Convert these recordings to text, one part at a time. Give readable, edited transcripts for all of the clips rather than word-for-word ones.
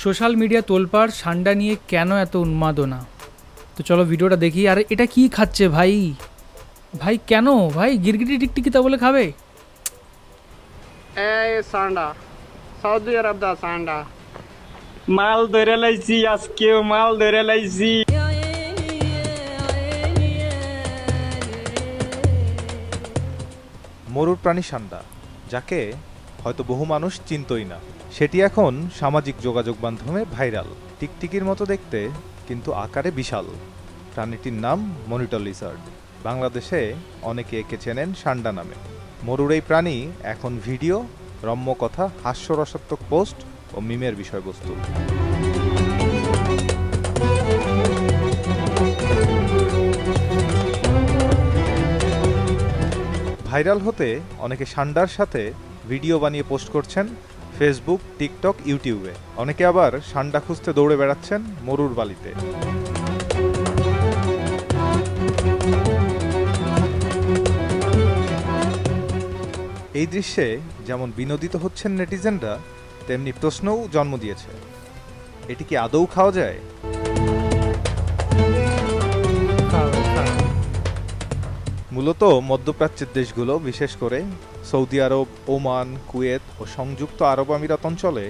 Social media তোলপাড় সান্ডা নিয়ে কেন এত উন্মাদনা? তো চলো ভিডিওটা দেখি। আর এটা কি খাচ্ছে ভাই? ভাই কেন ভাই গিরগিটি টিকটিকি তা বলে খাবে? এই সান্ডা, সৌদি আরব দা সান্ডা। মাল ধরে লাইছি, আজকে মাল ধরে লাইছি। মরুর প্রাণী সান্ডা, যাকে হয়তো বহু মানুষ চিনতই না, সেটি এখন সামাজিক যোগাযোগ মাধ্যমে ভাইরাল। টিকটিকির মতো দেখতে, কিন্তু আকারে বিশাল। প্রাণীটির নাম মনিটর লিজার্ড। বাংলাদেশে অনেকে একে চেনেন সান্ডা নামে। মরুর এই প্রাণী এখন ভিডিও, রম্যকথা, হাস্যরসাত্মক পোস্ট ও মিমের বিষয়বস্তু। ভাইরাল হতে অনেকে সান্ডার সাথে ভিডিও বানিয়ে পোস্ট করছেন ফেসবুক, টিকটক, ইউটিউবে। অনেকে আবার সান্ডা খুঁজতে দৌড়ে বেড়াচ্ছেন মরুর বালিতে। এই দৃশ্যে যেমন বিনোদিত হচ্ছেন নেটিজেনরা, তেমনি প্রশ্নও জন্ম দিয়েছে, এটি কি আদৌ খাওয়া যায়? মূলত মধ্যপ্রাচ্যের দেশগুলো, বিশেষ করে সৌদি আরব, ওমান, কুয়েত ও সংযুক্ত আরব আমিরাত অঞ্চলে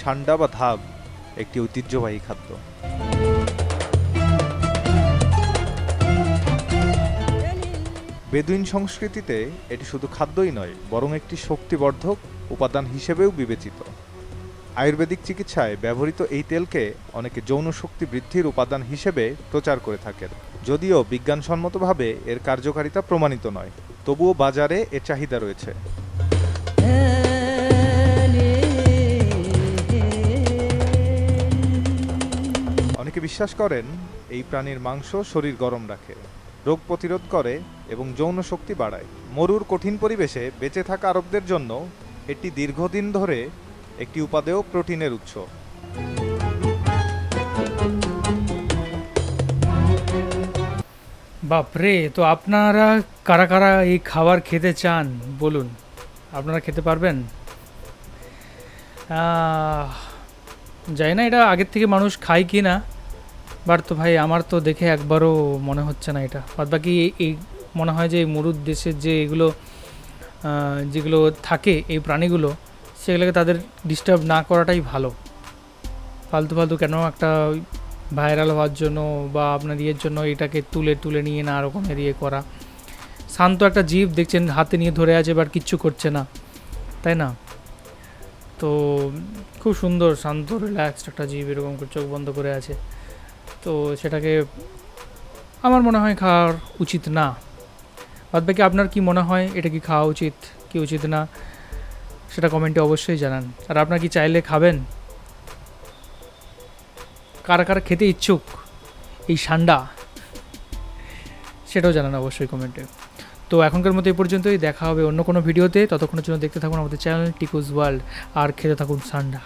সান্ডা বা ধাব একটি ঐতিহ্যবাহী খাদ্য। বেদুইন সংস্কৃতিতে এটি শুধু খাদ্যই নয়, বরং একটি শক্তিবর্ধক উপাদান হিসেবেও বিবেচিত। আয়ুর্বেদিক চিকিৎসায় ব্যবহৃত এই তেলকে অনেকে যৌন শক্তি বৃদ্ধির উপাদান হিসেবে প্রচার করে থাকেন। যদিও বিজ্ঞানসম্মতভাবে এর কার্যকারিতা প্রমাণিত নয়, তবুও বাজারে এর চাহিদা রয়েছে। অনেকে বিশ্বাস করেন এই প্রাণীর মাংস শরীর গরম রাখে, রোগ প্রতিরোধ করে এবং যৌন শক্তি বাড়ায়। মরুর কঠিন পরিবেশে বেঁচে থাকা আরবদের জন্য এটি দীর্ঘদিন ধরে একটি উপাদেয় প্রোটিনের উৎস। বাপরে! তো আপনারা কারা কারা এই খাবার খেতে চান বলুন, আপনারা খেতে পারবেন? জানি না এটা আগের থেকে মানুষ খায় কি না, বাট তো ভাই আমার তো দেখে একবারও মনে হচ্ছে না এটা। বাদ বাকি এই মনে হয় যে মরুর দেশের যে এগুলো যেগুলো থাকে এই প্রাণীগুলো, সেগুলোকে তাদের ডিস্টার্ব না করাটাই ভালো। ফালতু ফালতু কেন একটা ভাইরাল হওয়ার জন্য বা আপনার ইয়ের জন্য এটাকে তুলে তুলে নিয়ে না রকমের ইয়ে করা। শান্ত একটা জীব দেখছেন হাতে নিয়ে ধরে আছে, বাট কিচ্ছু করছে না, তাই না? তো খুব সুন্দর, শান্ত, রিল্যাক্সড একটা জীব, এরকম করে চোখ বন্ধ করে আছে। তো সেটাকে আমার মনে হয় খাওয়ার উচিত না। বাদ বাকি আপনার কি মনে হয়, এটা কি খাওয়া উচিত কি উচিত না, সেটা কমেন্টে অবশ্যই জানান। আর আপনার কি চাইলে খাবেন? কারা কারা খেতে ইচ্ছুক এই সান্ডা, সেটাও জানান অবশ্যই কমেন্টে। তো এখনকার মতো এই পর্যন্তই, দেখা হবে অন্য কোনো ভিডিওতে। ততক্ষণের জন্য দেখতে থাকুন আমাদের চ্যানেল টিকুস ওয়ার্ল্ড, আর খেতে থাকুন সান্ডা।